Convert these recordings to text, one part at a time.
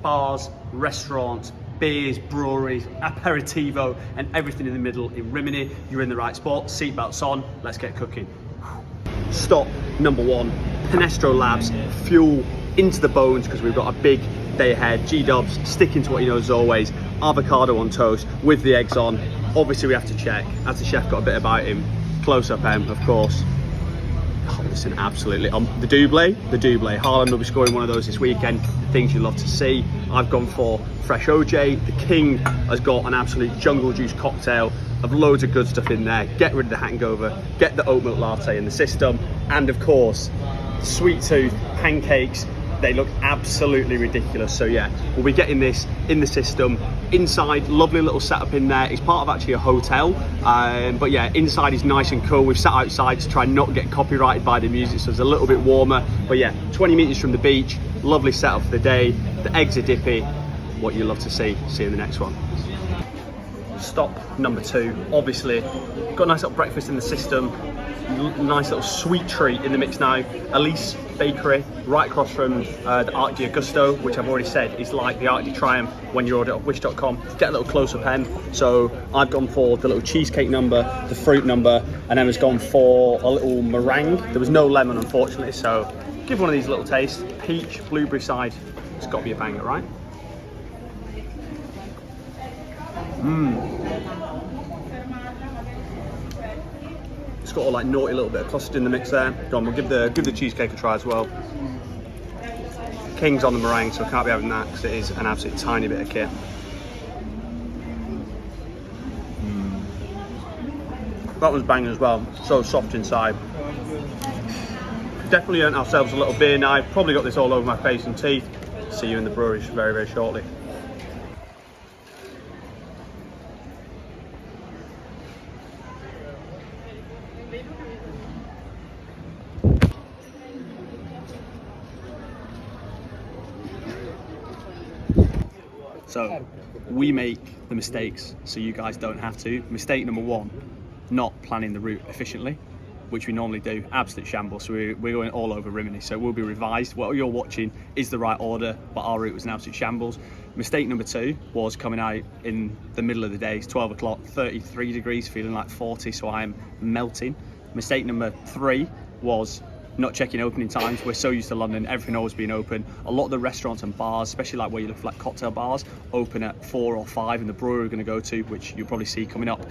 bars, restaurants, beers, breweries, aperitivo, and everything in the middle in Rimini. You're in the right spot, seatbelts on, let's get cooking. Stop number 1, Pinestro Labs, fuel into the bones because we've got a big day ahead. G-Dubs sticking to what he knows as always, avocado on toast with the eggs on. Obviously we have to check, as the chef got a bit about him, close up of course. Oh, listen, absolutely. The double. Haaland will be scoring one of those this weekend. Things you love to see. I've gone for fresh OJ. The King has got an absolute jungle juice cocktail of loads of good stuff in there. Get rid of the hangover. Get the oat milk latte in the system. And of course, sweet tooth pancakes. They look absolutely ridiculous. So yeah, we'll be getting this in the system. Inside, lovely little setup in there. It's part of actually a hotel, but yeah, inside is nice and cool. We've sat outside to try not get copyrighted by the music, so it's a little bit warmer. But yeah, 20 meters from the beach, lovely setup for the day. The eggs are dippy, what you love to see. See you in the next one. Stop number 2, obviously got a nice little breakfast in the system, nice little sweet treat in the mix now. Elise Bakery, right across from the Arc de Augusto, which I've already said is like the Arc de Triomphe when you order it off wish.com. Get a little close-up hen. So I've gone for the little cheesecake number, the fruit number, and Emma's gone for a little meringue. There was no lemon unfortunately, so give one of these a little taste. Peach, blueberry side, it's got to be a banger, right? It's got a like naughty little bit of custard in the mix there. Go on, we'll give the cheesecake a try as well. King's on the meringue, so I can't be having that because it is an absolute tiny bit of kit. That was banging as well. So soft inside. Definitely earned ourselves a little beer now. Probably got this all over my face and teeth. See you in the brewery very, very shortly. So we make the mistakes so you guys don't have to. Mistake number 1, not planning the route efficiently, which we normally do. Absolute shambles. So we're going all over Rimini, so it will be revised. What you're watching is the right order, but our route was an absolute shambles. Mistake number 2 was coming out in the middle of the day. It's 12 o'clock, 33 degrees, feeling like 40, so I am melting. Mistake number 3 was not checking opening times. We're so used to London, everything always being open. A lot of the restaurants and bars, especially like where you look for like cocktail bars, open at 4 or 5, and the brewery we're going to go to, which you'll probably see coming up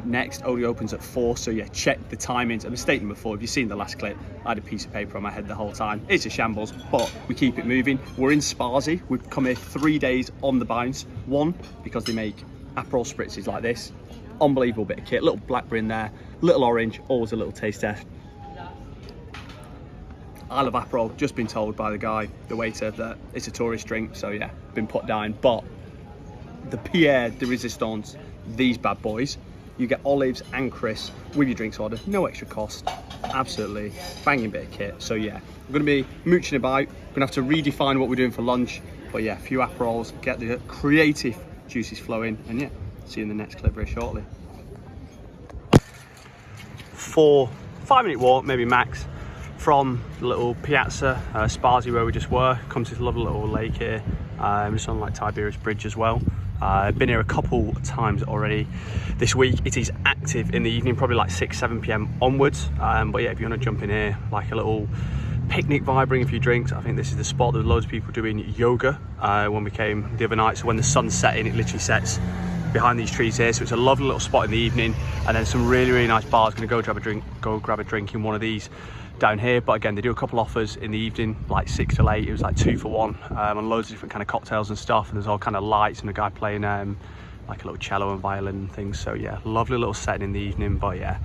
next, only opens at 4. So yeah, check the timings. And mistake number 4, if you've seen the last clip, I had a piece of paper on my head the whole time. It's a shambles, but we keep it moving. We're in Spasie. We've come here 3 days on the bounce. 1, because they make Aperol spritzes like this. Unbelievable bit of kit. Little blackberry in there, little orange, always a little taste test. I love Aperol, just been told by the guy, the waiter, that it's a tourist drink, so yeah, been put down. But the Pierre de Resistance, these bad boys, you get olives and crisps with your drinks order, no extra cost, absolutely banging bit of kit. So yeah, we're going to be mooching about, going to have to redefine what we're doing for lunch, but yeah, a few Aperols, get the creative juices flowing, and yeah, see you in the next clip very shortly. For 5-minute walk, maybe max, from the little piazza, Spasie, where we just were. Comes to this lovely little lake here. It's on like Tiberius Bridge as well. I've been here a couple times already this week. It is active in the evening, probably like 6-7 p.m. onwards. But yeah, if you want to jump in here, like a little picnic vibe, bring a few drinks, I think this is the spot. There's loads of people doing yoga when we came the other night. So when the sun's setting, it literally sets behind these trees here. So it's a lovely little spot in the evening, and then some really, really nice bars. Gonna go grab a drink in one of these down here. But again, they do a couple offers in the evening, like 6 till 8. It was like 2 for 1 on loads of different kind of cocktails and stuff, and there's all kind of lights and a guy playing like a little cello and violin and things. So yeah, lovely little setting in the evening. But yeah,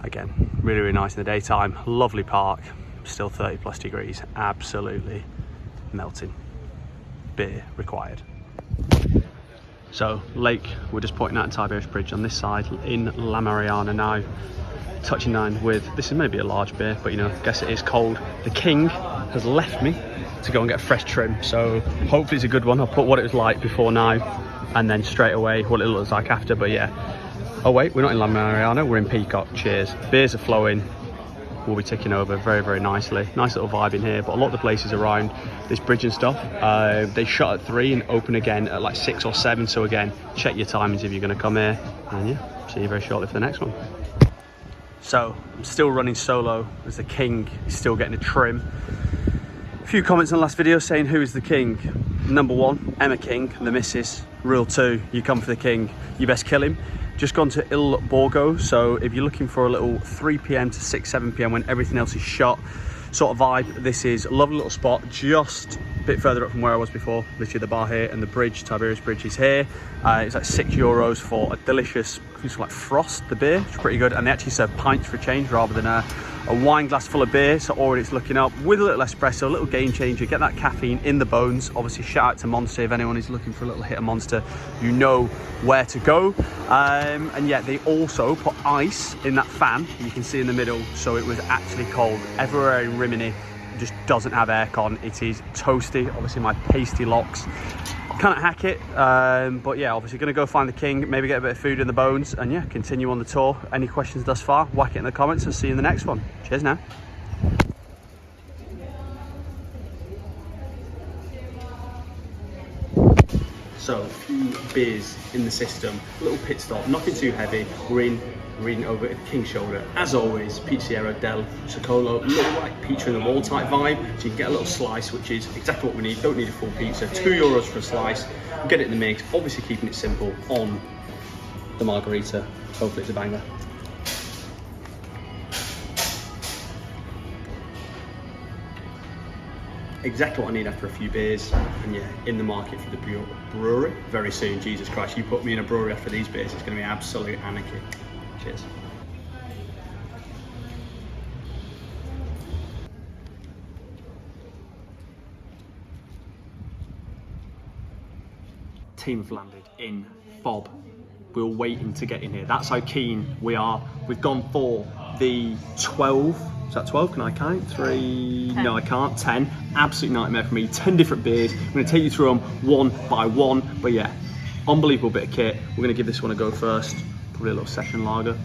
again, really, really nice in the daytime. Lovely park, still 30+ degrees, absolutely melting. Beer required. So lake, we're just pointing out at Tiberius Bridge on this side in La Mariana now. Touching down with, this is maybe a large beer, but you know, I guess it is cold. The King has left me to go and get a fresh trim, so hopefully it's a good one. I'll put what it was like before now, and then straight away what it looks like after. But yeah, oh wait, we're not in La Mariana, we're in Peacock. Cheers. Beers are flowing, will be ticking over very, very nicely. Nice little vibe in here, but a lot of the places around this bridge and stuff, they shut at 3 and open again at like 6 or 7. So again, check your timings if you're going to come here. And yeah, see you very shortly for the next one. So I'm still running solo as the king is still getting a trim. A few comments on the last video saying who is the king. Number 1, Emma King, the missus. Rule 2, you come for the king, you best kill him. Just gone to Il Borgo, so if you're looking for a little 3 p.m. to 6, 7 p.m. when everything else is shut sort of vibe, this is a lovely little spot just a bit further up from where I was before. Literally the bar here and the bridge, Tiberius bridge is here. It's like €6 for a delicious, it's like Frost, the beer, which is pretty good. And they actually serve pints for a change rather than a wine glass full of beer. So already it's looking up with a little espresso, a little game changer, get that caffeine in the bones. Obviously shout out to Monster, if anyone is looking for a little hit of Monster, you know where to go. And yeah, they also put ice in that fan you can see in the middle, so it was actually cold. Everywhere in Rimini just doesn't have aircon. It is toasty. Obviously my pasty locks can't hack it, but yeah, obviously gonna go find the king, maybe get a bit of food in the bones, and yeah, continue on the tour. Any questions thus far, whack it in the comments and see you in the next one. Cheers now. So a few beers in the system, a little pit stop, nothing too heavy. We're reading over at the King's Shoulder. As always, Pizzeria del Vicolo, little like pizza in the wall type vibe. So you can get a little slice, which is exactly what we need. Don't need a full pizza. €2 for a slice. Get it in the mix. Obviously keeping it simple on the margarita. Hopefully it's a banger. Exactly what I need after a few beers, and yeah, in the market for the brewery very soon. Jesus Christ, you put me in a brewery after these beers, it's going to be absolute anarchy. Cheers. Team have landed in Fob. We were waiting to get in here. That's how keen we are. We've gone for the 12. Is that 12? Can I count? 3? 10. No, I can't. 10. Absolute nightmare for me. 10 different beers. I'm going to take you through them one by one. But yeah, unbelievable bit of kit. We're going to give this one a go first. Probably a little session lager.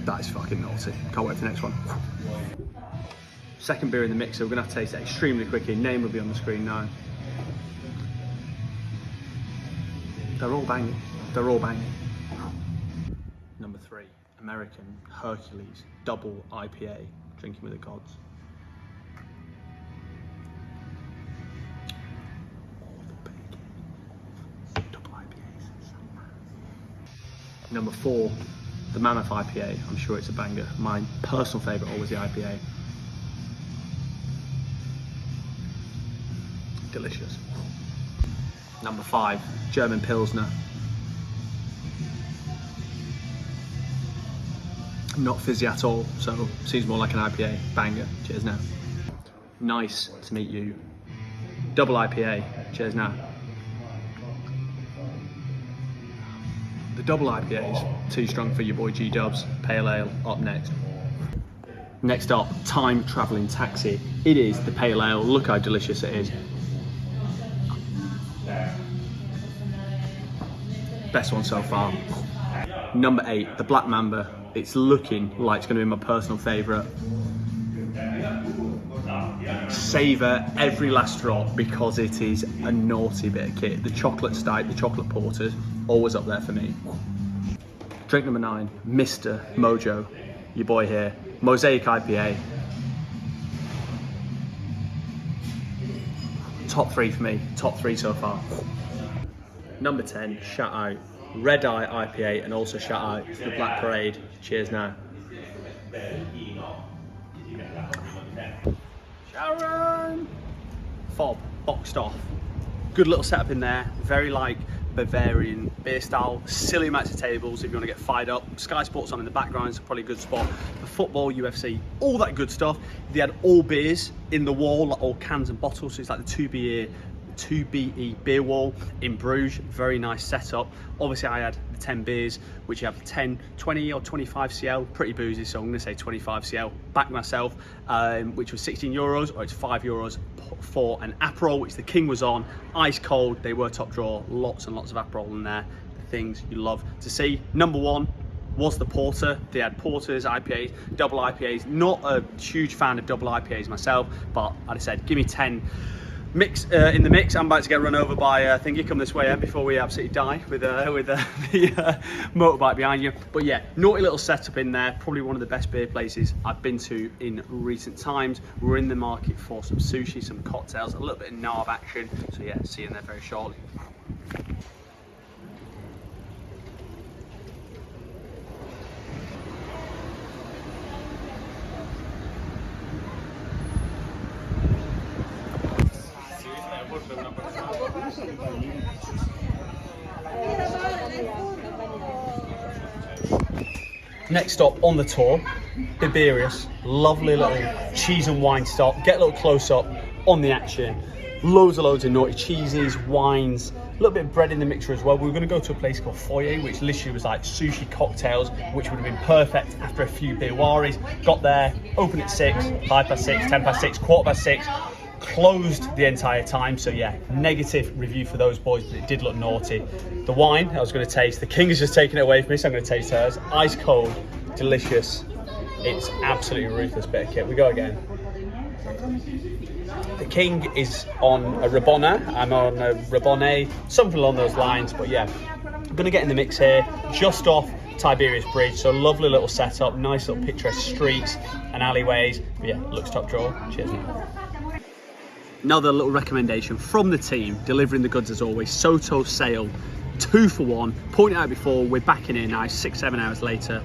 That is fucking naughty. Can't wait for the next one. Second beer in the mixer. We're going to have to taste it extremely quickly. Name will be on the screen now. They're all banging. They're all banging. Number 3, American Hercules Double IPA, drinking with the gods. Oh, the bacon. Double IPAs. Number 4, the Mammoth IPA. I'm sure it's a banger. My personal favourite always the IPA. Delicious. Number 5, German Pilsner. Not fizzy at all, so seems more like an IPA. Banger. Cheers now. Nice to meet you. Double IPA. Cheers now. The double IPA is too strong for your boy G-Dubs. Pale Ale up next. Next up, Time Travelling Taxi. It is the Pale Ale. Look how delicious it is. Best one so far. Number 8, the Black Mamba. It's looking like it's going to be my personal favourite. Savour every last drop because it is a naughty bit of kit. The chocolate stout, the chocolate porters, always up there for me. Drink number 9, Mr. Mojo, your boy here. Mosaic IPA. Top 3 for me, top 3 so far. Number 10, shout out Red Eye IPA, and also shout out to the Black Parade. Cheers now. Sharon! Fob, boxed off. Good little setup in there, very like Bavarian beer style, silly amounts of tables if you want to get fired up. Sky Sports on in the background, so probably a good spot for football, UFC, all that good stuff. They had all beers in the wall, like all cans and bottles, so it's like the 2BE beer wall in Bruges. Very nice setup. Obviously I had the 10 beers, which you have 10, 20 or 25 CL, pretty boozy, so I'm going to say 25 CL. Back myself, which was €16, or it's €5 for an Aperol, which the king was on. Ice cold, they were top drawer, lots and lots of Aperol in there. The things you love to see. Number 1, was the porter. They had porters, IPAs, double IPAs. Not a huge fan of double IPAs myself, but like I said, give me 10 mix in the mix. I'm about to get run over by I think you come this way before we absolutely die with the motorbike behind you. But yeah, naughty little setup in there. Probably one of the best beer places I've been to in recent times. We're in the market for some sushi, some cocktails, a little bit of NARV action. So yeah, see you in there very shortly. Next stop on the tour, Tiberius. Lovely little cheese and wine stop. Get a little close up on the action. Loads of naughty cheeses, wines, a little bit of bread in the mixer as well. We were going to go to a place called Foyer, which literally was like sushi cocktails, which would have been perfect after a few birwaris. Got there, open at 6, 6:05, 6:10, 6:15, closed the entire time. So yeah, negative review for those boys, but it did look naughty. The wine I was going to taste, the king has just taken it away from me, so I'm going to taste hers. Ice cold, delicious. It's absolutely ruthless bit of kit. We go again. The king is on a Rabona, I'm on a Rabone, something along those lines. But yeah, I'm going to get in the mix here, just off Tiberius Bridge. So lovely little setup, nice little picturesque streets and alleyways. But yeah, looks top drawer. Cheers, mate. Another little recommendation from the team, delivering the goods as always. Soto Sale, 2 for 1. Pointed out before, we're back in here now, 6-7 hours later.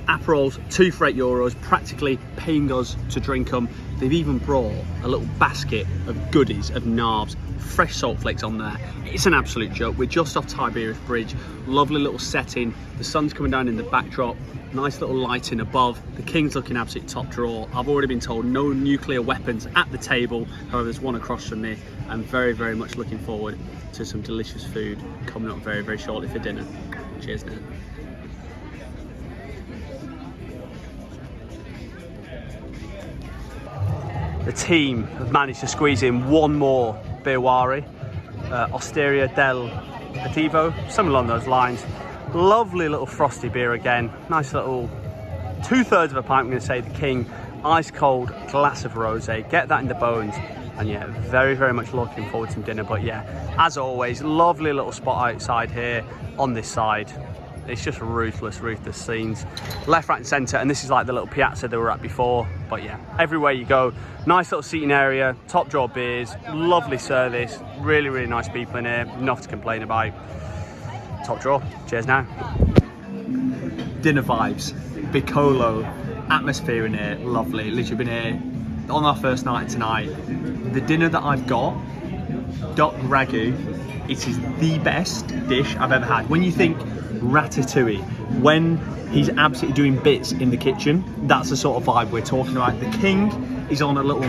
Aperols, 2 for €8, practically paying us to drink them. They've even brought a little basket of goodies, of NARVs, fresh salt flakes on there. It's an absolute joke. We're just off Tiberius Bridge, lovely little setting. The sun's coming down in the backdrop, nice little lighting above. The king's looking absolute top drawer. I've already been told no nuclear weapons at the table. However, there's one across from me. I'm very, very much looking forward to some delicious food coming up very, very shortly for dinner. Cheers now. The team have managed to squeeze in one more birwari, Osteria del Aperitivo, something along those lines. Lovely little frosty beer again, nice little 2/3 of a pint, I'm going to say, the king, ice cold glass of rosé. Get that in the bones, and yeah, very, very much looking forward to some dinner. But yeah, as always, lovely little spot outside here on this side. It's just ruthless scenes, left, right and centre, and this is like the little piazza that we were at before. But yeah, everywhere you go, nice little seating area, top drawer beers, lovely service, really, really nice people in here, enough to complain about. Top drawer. Cheers now. Dinner vibes, Vicolo, atmosphere in here, lovely. Literally been here on our first night tonight. The dinner that I've got, duck ragu, it is the best dish I've ever had. When you think ratatouille, when he's absolutely doing bits in the kitchen, that's the sort of vibe we're talking about. The king is on a little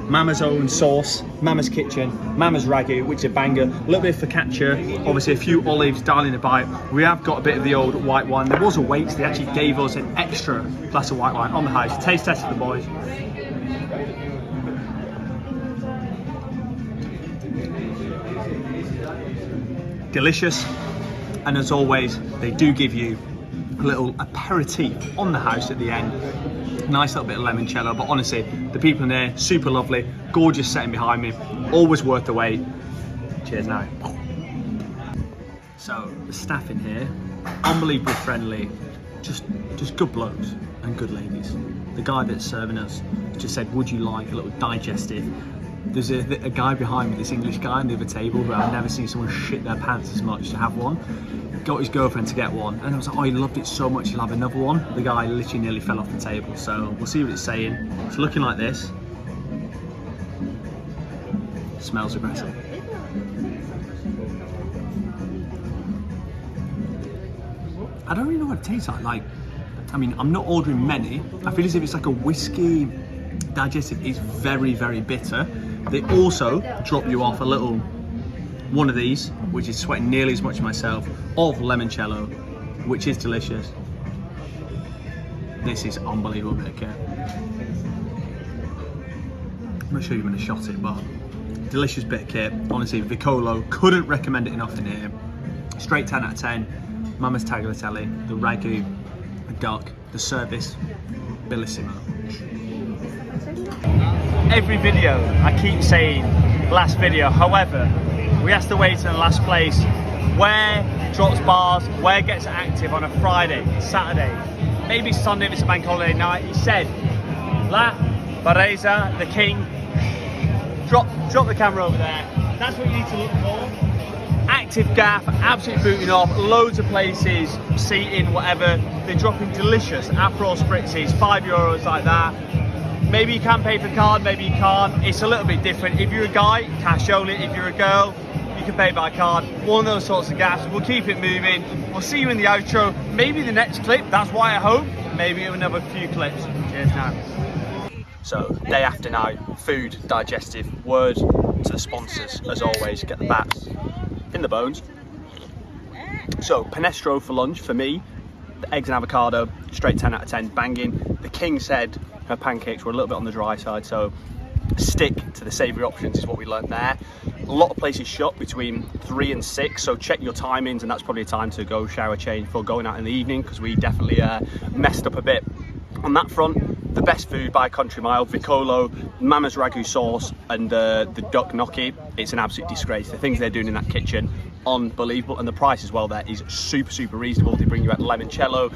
Mama's own sauce, Mama's kitchen, Mama's ragu, which is a banger. A little bit of focaccia, obviously a few olives, darling a bite. We have got a bit of the old white wine. There was a wait, so they actually gave us an extra glass of white wine on the house. Taste test for the boys. Delicious, and as always, they do give you a little aperitif on the house at the end. Nice little bit of limoncello, but honestly, the people in there, super lovely, gorgeous setting behind me, always worth the wait. Cheers now. So, the staff in here, unbelievably friendly, just good blokes and good ladies. The guy that's serving us just said, would you like a little digestive? There's a guy behind me, this English guy on the other table, who I've never seen someone shit their pants as much to have one. Got his girlfriend to get one, and I was like, oh, he loved it so much he'll have another one. The guy literally nearly fell off the table, so we'll see what it's saying. It's looking like this. Smells aggressive. I don't really know what it tastes like. I mean, I'm not ordering many. I feel as if it's like a whiskey digestive. It's very, very bitter. They also drop you off a little one of these, which is sweating nearly as much as myself, of limoncello, which is delicious. This is unbelievable bit of kit. I'm not sure you're going to shot it, but delicious bit of kit. Honestly, Vicolo, couldn't recommend it enough in here. Straight 10 out of 10. Mama's tagliatelle, the ragu, duck, the service, bellissimo. Every video, I keep saying last video, however, we have to wait in the last place. Where drops bars, where gets active on a Friday, Saturday, maybe Sunday if it's a bank holiday night. He said, La Baresa, the king, drop the camera over there. That's what you need to look for. Active gaff, absolutely booting off, loads of places, seating, whatever. They're dropping delicious Aperol spritzes, €5 like that. Maybe you can pay for card, maybe you can't. It's a little bit different. If you're a guy, cash only. If you're a girl, you can pay by card. One of those sorts of gaffs. We'll keep it moving. We'll see you in the outro. Maybe the next clip, that's why I hope. Maybe another few clips. Cheers now. So, day after now, food, digestive, word to the sponsors, as always, get the bats in the bones. So, Pinestro for lunch for me, the eggs and avocado, straight 10 out of 10, banging. The king said her pancakes were a little bit on the dry side, so stick to the savoury options is what we learned there. A lot of places shut between 3 and 6, so check your timings, and that's probably a time to go shower, change before going out in the evening, because we definitely messed up a bit on that front. The best food by a country mile, Vicolo, Mama's ragu sauce, and the duck gnocchi. It's an absolute disgrace. The things they're doing in that kitchen, unbelievable, and the price as well there is super reasonable. They bring you out limoncello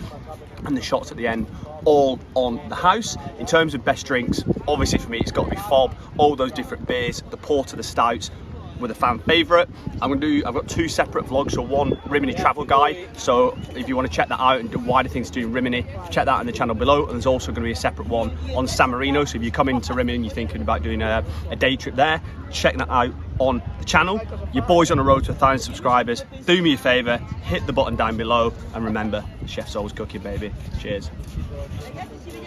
and the shots at the end, all on the house. In terms of best drinks, obviously for me it's got to be Fob. All those different beers, the porter, the stouts were the fan favourite. I've got 2 separate vlogs, so one Rimini travel guide, so if you want to check that out and do wider things to do in Rimini, check that out in the channel below. And there's also going to be a separate one on San Marino, so if you come into Rimini and you're thinking about doing a day trip there, check that out on the channel. Your boy's on the road to 1,000 subscribers. Do me a favour, hit the button down below, and remember, the chef's always cooking, baby. Cheers.